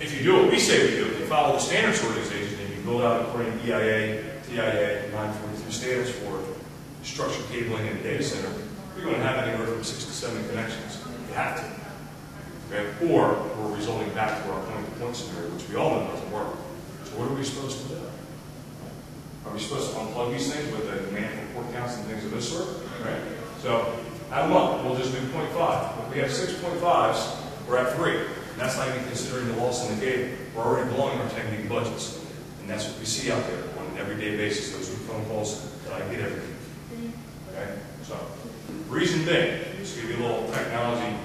if you do what we say we do, if you follow the standards organization and you build out according to EIA, TIA, and 943 standards for structured cabling in a data center, you're going to have anywhere from 6 to 7 connections. You have to. Okay? Or we're resulting back to our point-to-point scenario, which we all know doesn't work. So what are we supposed to do? Are we supposed to unplug these things with the demand for port counts and things of this sort? Right? So add them up. We'll just do 0.5. If we have 6.5s, we're at 3. And that's not even considering the loss in the cable. We're already blowing our 10 gig budgets. And that's what we see out there on an everyday basis. Those are phone calls that I get every week. Okay? So, reason being, just give you a little technology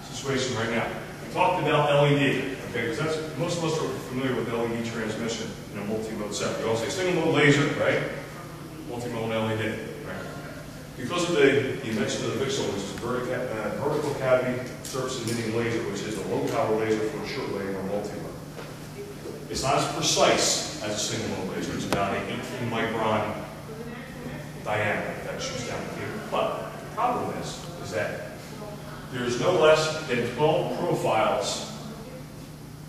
situation right now. We talked about LED, okay, because that's, most of us are familiar with LED transmission in a multi-mode set. We all say single mode laser, right? Multi-mode LED, right? Because of the invention of the VCSEL, which is a vertical cavity surface emitting laser, which is a low power laser for a short wave or multi-mode. It's not as precise as a single mode laser. It's about an 18 micron diameter that shoots down the cable. But the problem is that there's no less than 12 profiles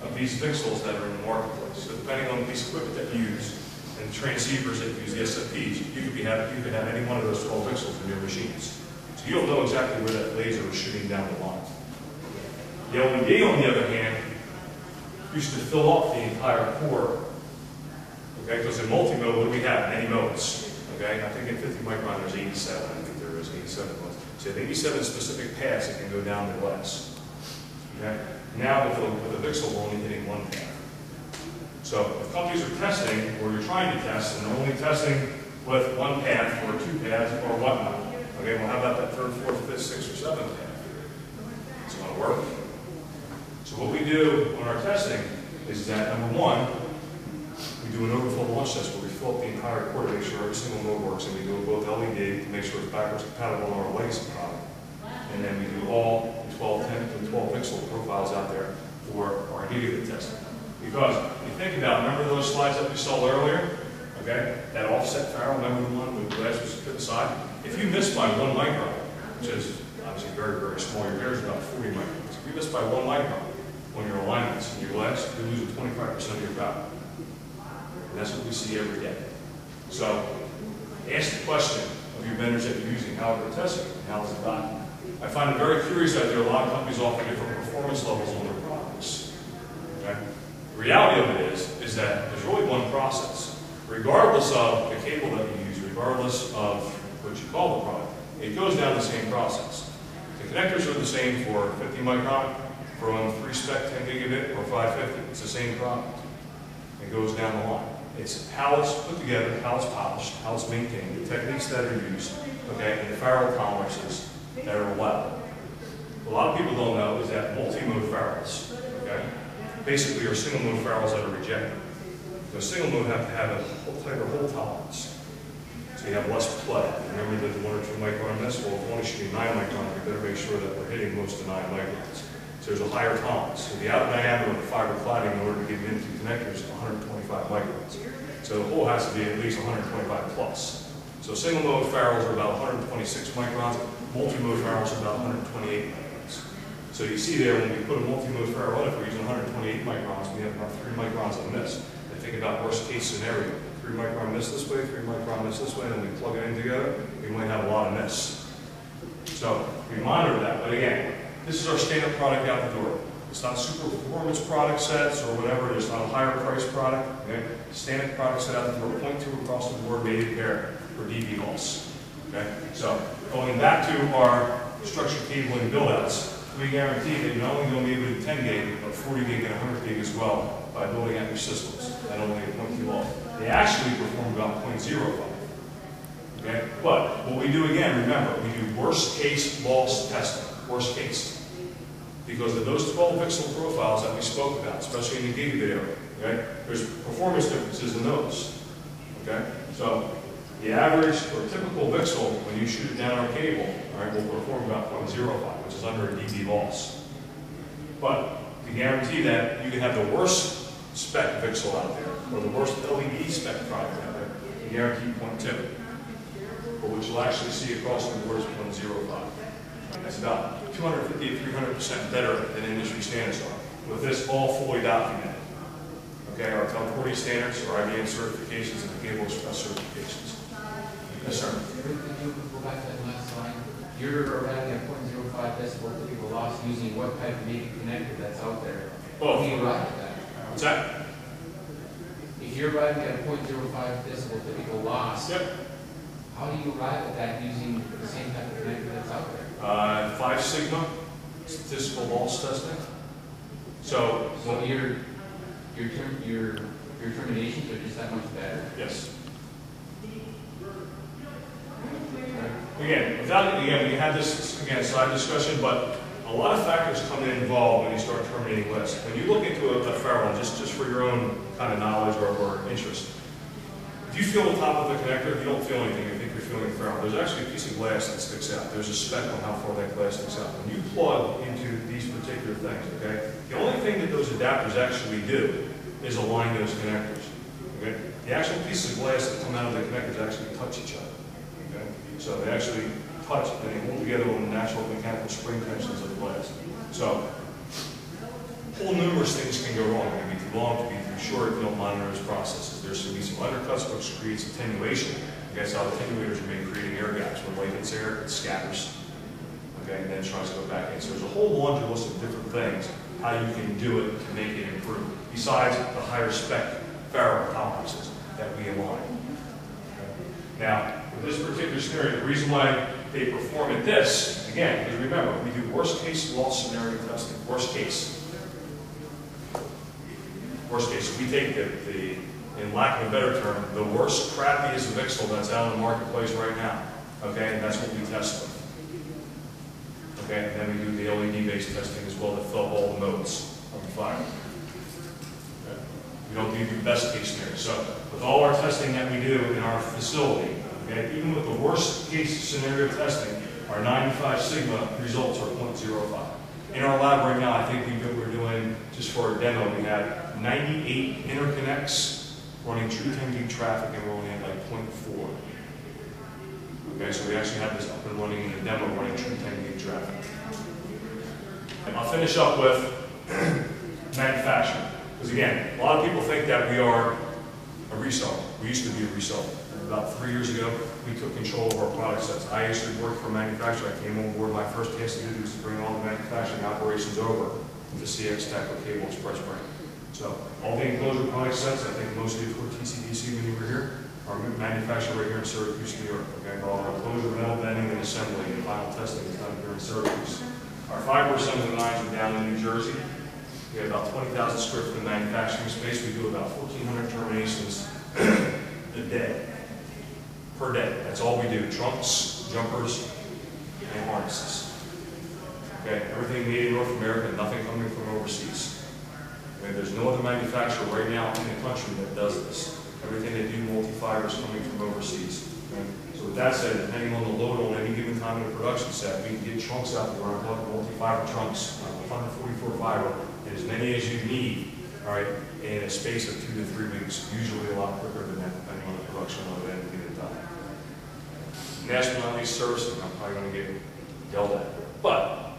of these VCSELs that are in the marketplace. So depending on the piece of equipment that you use and the transceivers that use the SFPs, you could have any one of those 12 VCSELs in your machines. So you don't know exactly where that laser is shooting down the line. The LED, on the other hand, used to fill up the entire core. Okay, because in multi-mode, what do we have? Many modes. Okay, I think in 50 micron there's 87. I think there is 87 modes. So at 87 specific paths, it can go down to less. Okay? Now with the VCSEL, we're only hitting one path. So if companies are testing, or you're trying to test, and they're only testing with one path, or 2 paths, or whatnot. Okay, well how about that 3rd, 4th, 5th, 6th, or 7th path? It's going to work. So what we do on our testing is that, number one, we do an overflow launch test where we fill up the entire core to make sure every single mode works, and we do it both LED to make sure it's backwards compatible on our legacy product. And then we do all 12 VCSEL profiles out there for our gigabit testing. Because if you think about, remember those slides that we saw earlier? Okay, that offset farrel, remember the one with glass was put aside? If you miss by 1 micron, which is obviously very, very small, your hair is about 40 microns. If you miss by 1 micron on your alignments in your glass, you lose 25% of your power. And that's what we see every day. So, ask the question of your vendors that you're using, how they're testing, how is it done. I find it very curious that there are a lot of companies offer different performance levels on their products. Okay? The reality of it is that there's really one process. Regardless of the cable that you use, regardless of what you call the product, it goes down the same process. The connectors are the same for 50 micron, from 3-spec 10 gigabit, or 550. It's the same product. It goes down the line. It's how it's put together, how it's polished, how it's maintained, the techniques that are used, okay, and the farrel tolerances that are allowed. What a lot of people don't know is that multi-mode farrels, okay, basically are single-mode farrels that are rejected. So single-mode have to have a tighter hole tolerance, so you have less play. Remember that the 1 or 2 micron miss? Well, if we're only shooting 9 microns, we better make sure that we're hitting most of 9 microns. So there's a higher tolerance. So the outer diameter of the fiber cladding in order to get into connectors is 125 microns. So the hole has to be at least 125 plus. So single mode farrels are about 126 microns, multi-mode farrels are about 128 microns. So you see there when we put a multi-mode farrel in, if we're using 128 microns, we have about 3 microns of miss. And think about worst case scenario. 3 micron miss this way, 3 micron miss this way, and then we plug it in together, we might have a lot of miss. So we monitor that, but again, this is our standard product out the door. It's not super performance product sets or whatever. It's not a higher price product. Okay? Standard product set out the door, 0.2 across the board, mated pair for dB loss. Okay? So going back to our structured cabling build-outs, we guarantee that you're not only going to be able to do 10 gig, but 40 gig and 100 gig as well by building out your systems. Not only at 0.2 loss. They actually perform about 0.05. Okay? But what we do again, remember, we do worst case loss testing. Worst case. Because of those 12 VCSEL profiles that we spoke about, especially in the gigabit area, okay? There's performance differences in those. Okay? So the average or typical VCSEL, when you shoot it down our cable, all right, will perform about 0.05, which is under a dB loss. But to guarantee that you can have the worst spec VCSEL out there, or the worst LED spec product out there, you guarantee 0.2. But what you'll actually see across the board is 0.05. That's about 250 to 300% better than industry standards are. with this all fully documented. Okay, our teleporting standards, our IBM certifications, and the Cable Express certifications. Yes, sir. If you go back to that last slide, you're arriving at 0.05 decibel typical loss using what type of naked connector that's out there? Oh, How do you arrive at that? What's that? If you're arriving at a 0.05 decibel typical loss, Yep. how do you arrive at that using the same type of connector that's out there? 5 sigma statistical loss testing. So your terminations are just that much better. yes. Again, we had this side discussion, but a lot of factors come in involved when you start terminating lists. When you look into a ferrule, just for your own kind of knowledge or interest, if you feel the top of the connector, if you don't feel anything, you think you're feeling ferrule, there's actually a piece of glass that sticks out. There's a spec on how far that glass sticks out. When you plug into these particular things, okay, the only thing that those adapters actually do is align those connectors. Okay? The actual pieces of glass that come out of the connectors actually touch each other. Okay? So they actually touch and they hold together on the natural mechanical spring tensions of the glass. So whole numerous things can go wrong. It can be too long, it can be too short if you don't monitor those processes. There's going to be some undercuts which creates attenuation. That's how attenuators are made, creating air gaps. When light hits air, it scatters. Okay, and then tries to go back in. So there's a whole laundry list of different things how you can do it to make it improve. Besides the higher spec ferrule tolerances that we align. Okay. Now, for this particular scenario, the reason why they perform at this, again, because remember, we do worst case loss scenario testing. Worst case. Worst case. We take in lack of a better term, the worst, crappiest VXL that's out in the marketplace right now. Okay, and that's what we test with. Okay, and then we do the LED-based testing as well to fill up all the modes of the fire. Okay. We don't do the best case scenario. So with all our testing that we do in our facility, okay, even with the worst case scenario testing, our 95 sigma results are 0.05. In our lab right now, I think we're doing, just for a demo, we have 98 interconnects running true 10 gig traffic, and we're only at like 0.4. Okay, so we actually have this up and running in a demo running true 10 gig traffic. And I'll finish up with manufacturing. Because again, a lot of people think that we are a reseller. We used to be a reseller. About 3 years ago, we took control of our product sets. I used to work for a manufacturer. I came on board, my first task to do was to bring all the manufacturing operations over with the CX Tech or Cable Express brand. So all the enclosure product sets, I think most of you were TCDC when you were here, are manufactured right here in Syracuse, New York. Okay, all our enclosure, metal bending, and assembly, and final testing is done here in Syracuse. Our fiber assembly lines are down in New Jersey. We have about 20,000 square foot of manufacturing space. We do about 1,400 terminations a day. Per day. That's all we do. Trunks, jumpers, and harnesses. Okay, everything made in North America, nothing coming from overseas. Okay, there's no other manufacturer right now in the country that does this. Everything they do multi-fiber is coming from overseas. Okay? So with that said, depending on the load on any given time in the production set, we can get trunks out there on multi-fiber trunks, 144 fiber, and as many as you need, all right, in a space of 2 to 3 weeks, usually a lot quicker than that, depending on the production load at any given time. Last but not least, servicing. I'm probably going to get yelled at. But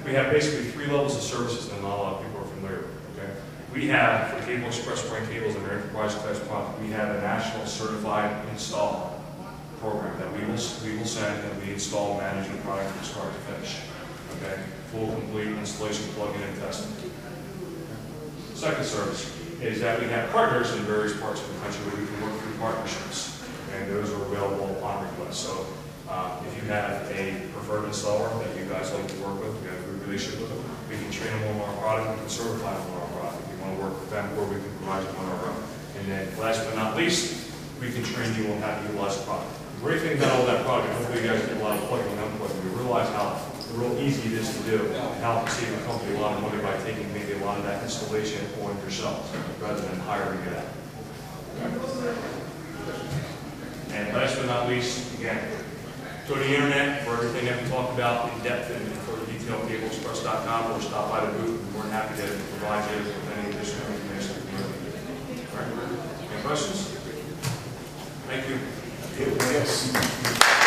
we have basically 3 levels of services that not a lot of people are familiar with. Okay? We have, for Cable Express brand cables and our enterprise class product, we have a national certified install program that we will send and we install and manage the product from start to finish. Okay? Full, complete installation, plug-in, and testing. Second service is that we have partners in various parts of the country where we can work through partnerships. And those are available upon request. So if you have a preferred installer that you guys like to work with, we have a good relationship with them, we can train them on our product, we can certify them on our product. If you want to work with them, or we can provide them on our own. And then last but not least, we can train you on how to utilize the product. The great thing about all that product, hopefully you guys get a lot of plugging and unplugging. We realize how real easy it is to do and how it can save the company a lot of money by taking maybe a lot of that installation on yourselves rather than hiring it out. And last but not least, again, go to the internet for everything that we talked about in depth and further detail, cableexpress.com, or stop by the booth. We're more than happy to provide you with any additional information. All right. Any questions? Thank you. Yes.